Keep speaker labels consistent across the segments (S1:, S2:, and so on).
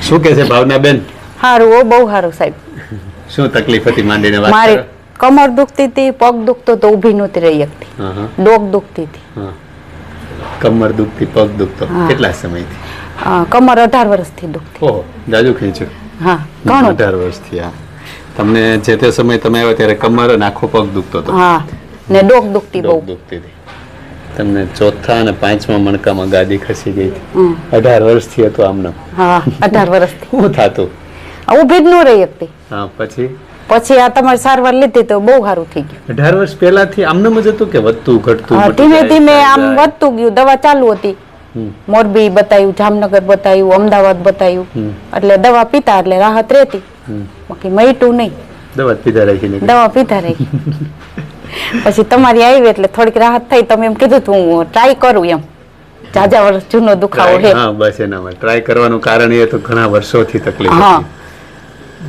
S1: શું કે છે ભાવનાબેન?
S2: સારું, બહુ સારું સાહેબ.
S1: શું તકલીફ હતી માંડીને વાત
S2: મારી
S1: કરો.
S2: કમર દુખતી હતી, પગ દુખતો તો ઊભી નહોતી રહી શકતી, ડોક દુખતી હતી.
S1: કમર દુખતી, પગ દુખતો, કેટલા સમયથી?
S2: કમર 18 વર્ષથી દુખતી.
S1: ઓહો, જાજુ ખેંચ્યું.
S2: હા, ઘણું.
S1: 18 વર્ષથી. તમને જે તે સમય તમે આવ્યા ત્યારે કમર અને આખો પગ દુખતો હતો?
S2: હા, ને ડોક દુખતી બહુ.
S1: દુખતી હતી. તમને ચોથા અને પાંચમા મણકામાં ગાદી ખસી ગઈ હતી. 18 વર્ષથી હતું આમનો?
S2: હા, 18 વર્ષથી.
S1: શું થાતું?
S2: ઊભી જ ન રહી શકતી.
S1: હા,
S2: પછી આ તમારી સારવાર લીધી તો બહુ સારું થઈ ગયું.
S1: 18 વર્ષ પહેલાથી આમનામ જ હતું કે વધતું ઘટતું?
S2: ધીમે ધીમે આમ વધતું ગયું. દવા ચાલુ હતી, મોરબી બતાવ્યું, જામનગર બતાવ્યું, અમદાવાદ બતાવ્યું, એટલે દવા પીતા એટલે રાહત રહેતી. બાકી મટ્યું નહીં.
S1: દવા પીધા
S2: રાખી. પછી તમારી આવી એટલે થોડીક રાહત થઈ. તમે એમ કીધું હું ટ્રાય કરું એમ. જાજા વર્ષ જૂનો દુખાવો છે.
S1: હા, બસ એનામાં ટ્રાય કરવાનું કારણ એ તો ઘણા વર્ષોથી તકલીફ હતી.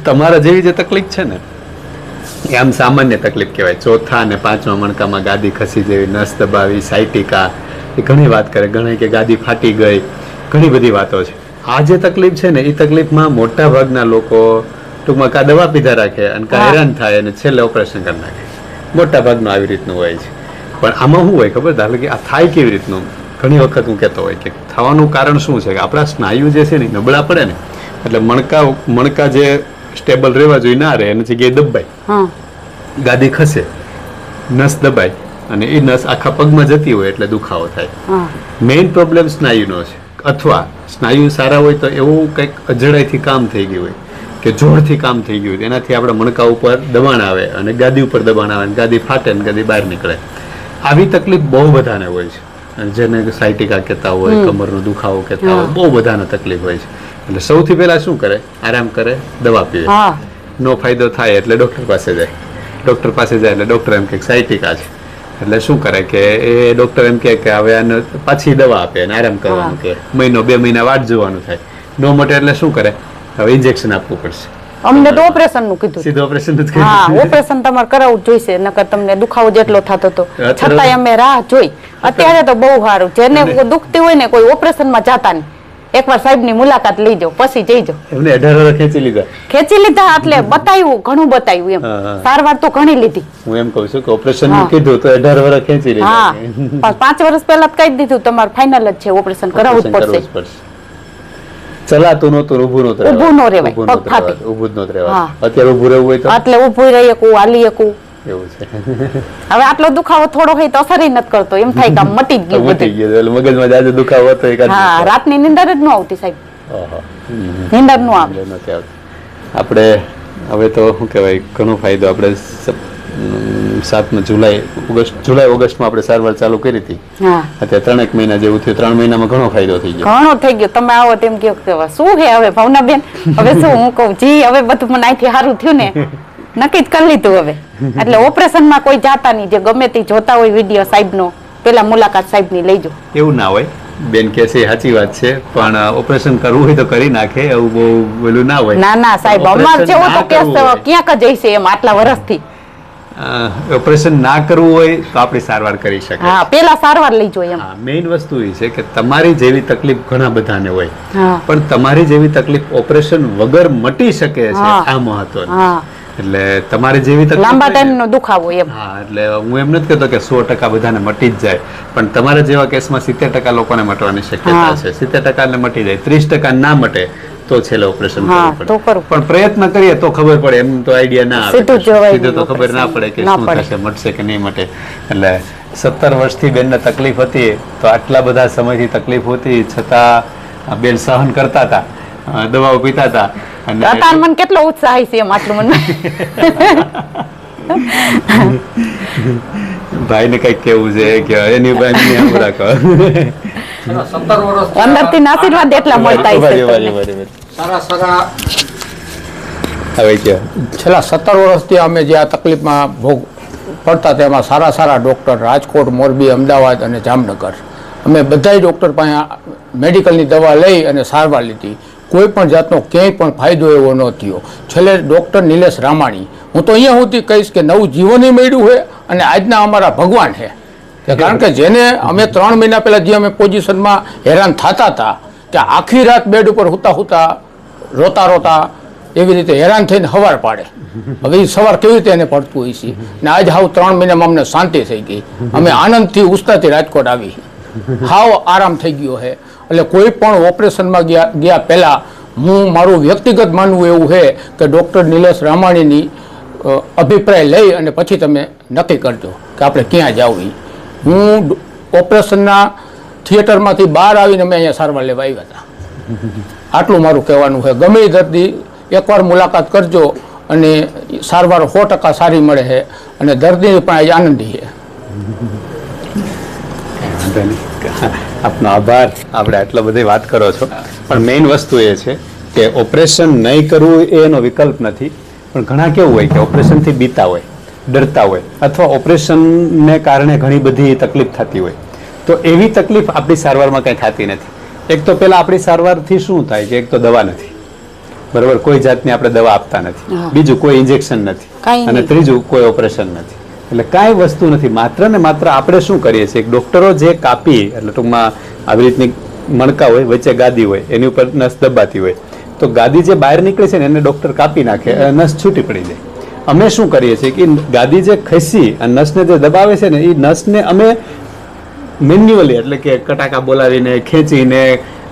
S1: તમારા જેવી જે તકલીફ છે ને એ આમ સામાન્ય તકલીફ કહેવાય. ચોથા અને પાંચમા મણકામાં ગાદી ખસી જેવી, નસ દબાવી, સાયટિકા, એ ઘણી વાત કરે. ઘણા કે ગાદી ફાટી ગઈ, ઘણી બધી વાતો છે. આ જે તકલીફ છે ને એ તકલીફમાં મોટા ભાગના લોકો ટૂંકમાં કા દવા પીધા રાખે અને કા હેરાન થાય અને છેલ્લે ઓપરેશન કરી નાખે. મોટા ભાગનું આવી રીતનું હોય છે. પણ આમાં શું હોય ખબર? ધારો કે આ થાય કેવી રીતનું? ઘણી વખત હું કહેતો હોય કે થવાનું કારણ શું છે કે આપણા સ્નાયુ જે છે ને નબળા પડે ને, એટલે મણકા જે સ્ટેબલ રહેવા જોઈએ ના રહે, એની જગ્યાએ દબાય, ગાદી ખસે, નસ દબાય અને એ નસ આખા પગમાં જતી હોય એટલે દુખાવો થાય. મેઇન પ્રોબ્લેમ સ્નાયુનો છે. અથવા સ્નાયુ સારા હોય તો એવું કંઈક અજડાઈથી કામ થઈ ગયું હોય કે જોરથી કામ થઈ ગયું હોય, એનાથી આપણા મણકા ઉપર દબાણ આવે અને ગાદી ઉપર દબાણ આવે, ગાદી ફાટે અને ગાદી બહાર નીકળે. આવી તકલીફ બહુ બધાને હોય છે. જેને સાયટિકા કહેતા હોય, કમરનો દુખાવો કહેતા હોય, બહુ બધાને તકલીફ હોય છે. એટલે સૌથી પહેલા શું કરે? આરામ કરે, દવા પીવે. નો ફાયદો થાય એટલે ડોક્ટર પાસે જાય. ડોક્ટર પાસે જાય એટલે ડોક્ટર એમ કે સાયટિકા છે. એટલે શું કરે કે એ ડોક્ટર એમ કે હવે આને પાછી દવા આપે અને આરામ કરવાનું કે મહિનો 2 મહિના વાટ જોવાનું થાય. નો મટે એટલે શું કરે? હવે ઇન્જેક્શન આપવું પડશે.
S2: અમને તો ઓપરેશન નું કીધું.
S1: સીધું ઓપરેશન જ કીધું.
S2: હા, ઓપરેશન તમારે કરાવવું જોઈશે, નકર તમને દુખાવો જેટલો થતો હતો છતાંય અમે રાહ જોઈ. અત્યારે તો બહુ સારું. જેને દુખતી હોય ને કોઈ ઓપરેશન માં જાતા નહીં. એકવાર સાહેબ ની મુલાકાત લઈજો, પછી જઈજો.
S1: એમને 18 વર્ષ ખેંચી લીધા
S2: એટલે બતાવ્યું, ઘણું બતાવ્યું એમ. સારવાર તો ઘણી લીધી.
S1: હું એમ કહું છું કે ઓપરેશન નું કીધું તો 18 વર્ષ ખેંચી લીધા.
S2: હા, 5 વર્ષ પહેલા કહી દીધું તમારે ફાઇનલ જ છે, ઓપરેશન કરાવવું જ પડશે.
S1: ચલાતું નહોતું, ઊભું નહોતું
S2: રહેવાય,
S1: ઊભું જ નહોતું રહેવાય. અત્યારે ઊભું રહેવું હોય તો
S2: એટલે ઊભું રહી શકું, હાલી શકું.
S1: એવું છે.
S2: હવે આટલો દુખાવો થોડો હોય તો અસર નથી કરતો. એમ થાય કે મટી જ ગયું.
S1: મગજમાં જાજો દુખાવો હતો.
S2: હા, રાતની નીંદર જ ન આવતી સાહેબ. નીંદર ન આવે.
S1: આપણે હવે તો શું કહેવાય, ઘણો ફાયદો. આપણે 7 જુલાઈ ઓગસ્ટમાં આપણે સારવાર ચાલુ કરી હતી. અત્યારે 3 મહિના જેવું થયું. 3 મહિનામાં ઘણો ફાયદો થઈ ગયો.
S2: ઘણો થઈ ગયો. તમે આવો તેમ કહો શું છે હવે ભાવનાબેન? હવે શું હું કહું? જી, હવે બધું મને અહીંથી સારું થયું ને, નક્કી જ કરી લીધું હવે. એટલે ઓપરેશન માં કોઈ જાતા નહીં. જે ગમે તે જોતા હોય વિડીયો સાહેબ નો, પેલા મુલાકાત સાહેબ ની લઈજો.
S1: એવું ના હોય બેન, કે છે સાચી વાત છે, પણ ઓપરેશન કરવું હોય તો કરી નાખે. એવું બહુ પેલું ના હોય.
S2: ના સાહેબ, અમાર જેવો તો કેસ ક્યાંક જઈશે એમ આટલા વર્ષથી.
S1: ઓપરેશન ના કરવું હોય તો આપણી સારવાર કરી શકાય.
S2: હા, પેલા સારવાર લઈજો એમ.
S1: મેઇન વસ્તુ એ છે કે તમારી જેવી તકલીફ ઘણા બધાને હોય, પણ તમારી જેવી તકલીફ ઓપરેશન વગર મટી શકે છે, આ મહત્વનું. એટલે તમારી જેવી તકલીફ
S2: લાંબા ટાઈમનો દુખાવો એમ.
S1: હા, એટલે હું એમ નથી કહેતો કે 100% બધાને મટી જ જાય, પણ તમારા જેવા કેસમાં 70% લોકોને મટવાની શક્યતા છે. 70% ને મટી જાય, 30% ના મટે તો છેલ્લે ઓપરેશન કરવું પડે. પણ પ્રયત્ન કરીએ તો ખબર પડે. એમ તો આઈડિયા ના આવે, સીધું તો ખબર ના પડે કે શું થશે, મટશે કે નહીં મટે. એટલે 17 વર્ષથી બેનને તકલીફ હતી, તો આટલા બધા સમયથી તકલીફ હતી છતાં બેન સહન કરતા હતા, દવાઓ પીતા હતા.
S2: અત્યારે મને કેટલો ઉત્સાહ છે એમ, આટલું મને.
S1: ભાઈ ને કઈક કેવું છે કે એની ભાઈ રાખો.
S3: 17 વર્ષ
S2: અંદરથી આશીર્વાદ એટલા મળતા
S1: હવે કે
S3: છેલ્લા 17 વર્ષથી અમે જે આ તકલીફમાં ભોગ પડતા તેમાં સારા ડોક્ટર રાજકોટ, મોરબી, અમદાવાદ અને જામનગર, અમે બધાય ડોક્ટર પાસે મેડિકલની દવા લઈ અને સારવાર લીધી. કોઈ પણ જાતનો ક્યાંય પણ ફાયદો એવો ન થયો. છેલ્લે ડૉક્ટર નિલેશ રામાણી, હું તો અહીંયા સુધી કહીશ કે નવું જીવન મળ્યું છે અને આજના અમારા ભગવાન છે. કારણ કે જેને અમે 3 મહિના પહેલાં જે અમે પોઝિશનમાં હેરાન થતા હતા, કે આખી રાત બેડ ઉપર હુતા રોતા રોતા એવી રીતે હેરાન થઈને સવાર પાડે. હવે એ સવાર કેવી રીતે એને પડતું હોય છે ને આજ હાવ 3 મહિનામાં અમને શાંતિ થઈ ગઈ. અમે આનંદથી ઉસ્તાથી રાજકોટ આવી હાવ આરામ થઈ ગયો છે. એટલે કોઈ પણ ઓપરેશનમાં ગયા પહેલાં હું મારું વ્યક્તિગત માનવું એવું છે કે ડૉક્ટર નિલેશ રામાણીની અભિપ્રાય લઈ અને પછી તમે નક્કી કરજો કે આપણે ક્યાં જવું. હું ઓપરેશનના થિયેટરમાંથી બહાર આવીને અમે અહીંયા સારવાર લેવા આવ્યા હતા. આટલું મારું કહેવાનું છે. ગમે એ દર્દી એકવાર મુલાકાત કરજો અને સારવાર 100% સારી મળે છે અને દર્દી પણ આજે આનંદી છે.
S1: આપનો આભાર. આપણે આટલો બધી વાત કરો છો, પણ મેઇન વસ્તુ એ છે કે ઓપરેશન નહીં કરવું એ એનો વિકલ્પ નથી. પણ ઘણા કેવું હોય કે ઓપરેશનથી બીતા હોય, ડરતા હોય, અથવા ઓપરેશનને કારણે ઘણી બધી તકલીફ થતી હોય. તો એવી તકલીફ આપણી સારવારમાં કંઈ થતી નથી. એક તો પેલા આપણી સારવારથી શું થાય કે એક તો દવા નથી, બરોબર, કોઈ જાતની આપણે દવા આપતા નથી. બીજું કોઈ ઇન્જેક્શન નથી, અને ત્રીજું કોઈ ઓપરેશન નથી. એટલે કાંઈ વસ્તુ નથી. માત્ર ને માત્ર આપણે શું કરીએ છીએ, ડોક્ટરો જે કાપી, એટલે ટૂંકમાં આવી રીતની મણકા હોય, વચ્ચે ગાદી હોય, એની ઉપર નસ દબાતી હોય, તો ગાદી જે બહાર નીકળે છે ને એને ડોક્ટર કાપી નાખે, નસ છૂટી પડી જાય. અમે શું કરીએ છીએ કે ગાદી જે ખસી અને નસને જે દબાવે છે ને એ નસને અમે મેન્યુઅલી, એટલે કે કટાકા બોલાવીને, ખેંચીને,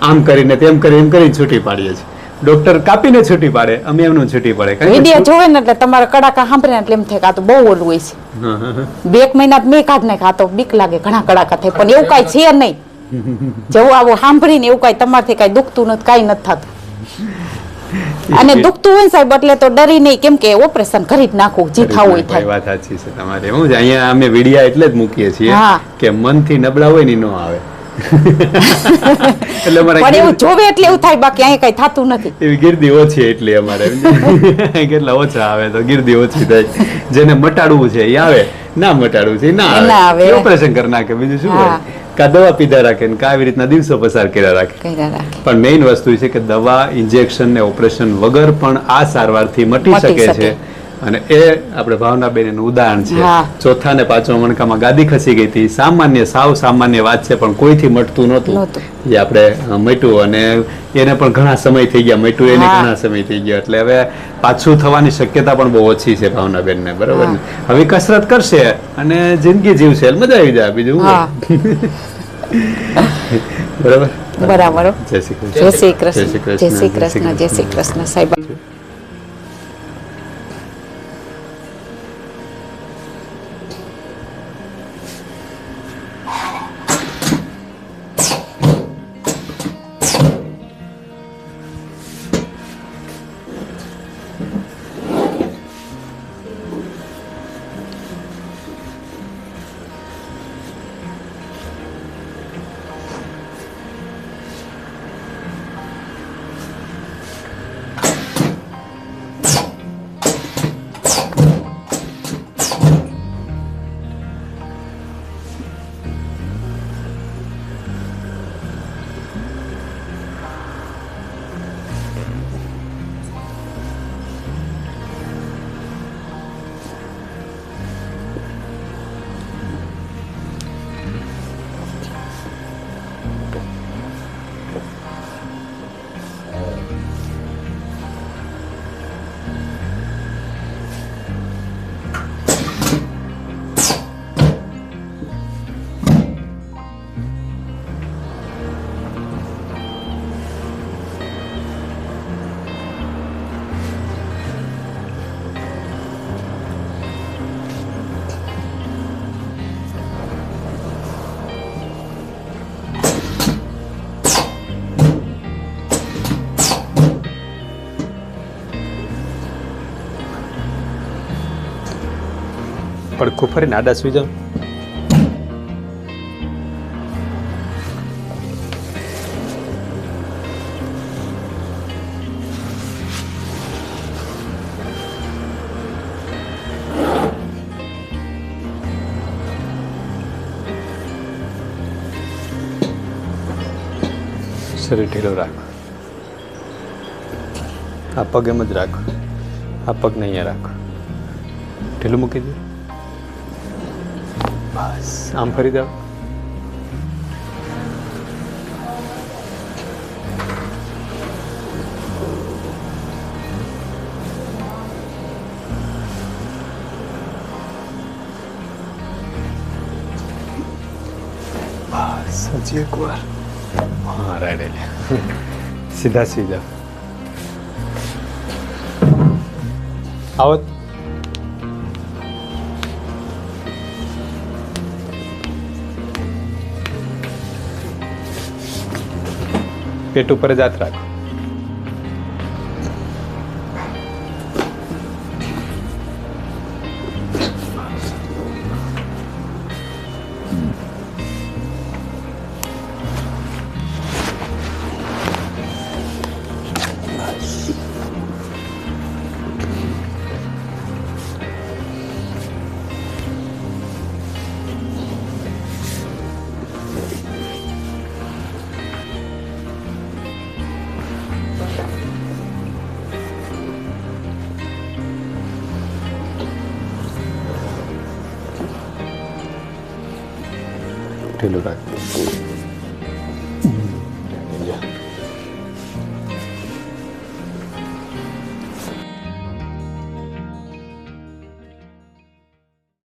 S1: આમ કરીને, તેમ કરીને છૂટી પાડીએ છીએ. ડોક્ટર કાપીને છૂટી પાડે, અમે એમનું છૂટી પડે.
S2: વિડિયો જોવે ને એટલે તમારા કડાકા સાંભળે એટલે એમ થાય કે આ તો બહુ ઓલું હોય છે. 2 મહિના મેં કાઢ નાખ્યા તો બીક લાગે, ઘણા કડાકા થાય, પણ એવું કાંઈ છે નહીં. જેવું આવું સાંભળીને એવું કાંઈ તમારથી કાંઈ દુખતું નથી, કાંઈ નથી થતું. અને દુખતું હોય સાહેબ એટલે તો ડરી નહીં, કેમ કે ઓપરેશન કરી જ નાખવું, જે થવું હોય થાય.
S1: વાત સાચી છે તમારી. હું જ અહીંયા અમે વિડિયા એટલે જ મૂકીએ છીએ કે મનથી નબળા હોય ને નો આવે. એટલે
S2: પણ એવું જોવે એટલે એવું થાય, બાકી અહીંયા કઈ થતું નથી.
S1: એવી ગીર્દી ઓછી એટલે અમારે કેટલા ઓછા આવે તો ગીર્દી ઓછી થાય. જેને મટાડવું છે એ આવે, ના મટાડવું છે ના આવે, ઓપરેશન કરી નાખે. બીજું શું હોય, કા દવા પીધા રાખે ને કા આવી રીતના દિવસો પસાર કર્યા રાખે. પણ મેઇન વસ્તુ છે કે દવા, ઇન્જેક્શન ને ઓપરેશન વગર પણ આ સારવારથી મટી શકે છે. અને એ આપણે ભાવનાબેન એનું ઉદાહરણ છે. 4થા ને 5મા મણકામાં ગાદી ખસી ગઈ હતી. સામાન્ય, સાવ સામાન્ય વાત છે, પણ કોઈથી મટતું નહોતું. એ આપણે મટ્યું અને એને પણ ઘણા સમય થઈ ગયા, મટ્યું એને ઘણા સમય થઈ ગયા. એટલે હવે પાછું થવાની શક્યતા પણ બહુ ઓછી છે ભાવનાબેનને, બરોબર ને. હવે કસરત કરશે અને જિંદગી જીવશે, મજા આવી જાય. બીજું બરાબર
S2: બરાબર.
S1: જય શ્રી કૃષ્ણ.
S2: જય શ્રી કૃષ્ણ. જય શ્રી કૃષ્ણ. જય શ્રી કૃષ્ણ સાહેબ.
S1: પડખું ફરીને આડા સુઈ જાવ. શરીર ઢીલો રાખો. આ પગ એમ જ રાખો, આ પગને અહીંયા રાખો, ઢીલું મૂકી દો. બસ આમ ફરી જાઓ. હજી એક વાર. હા રાઈટ. સીધા સીધા આવો. પેટ ઉપર જ હાથ રાખો. ઢીલું રાખજો.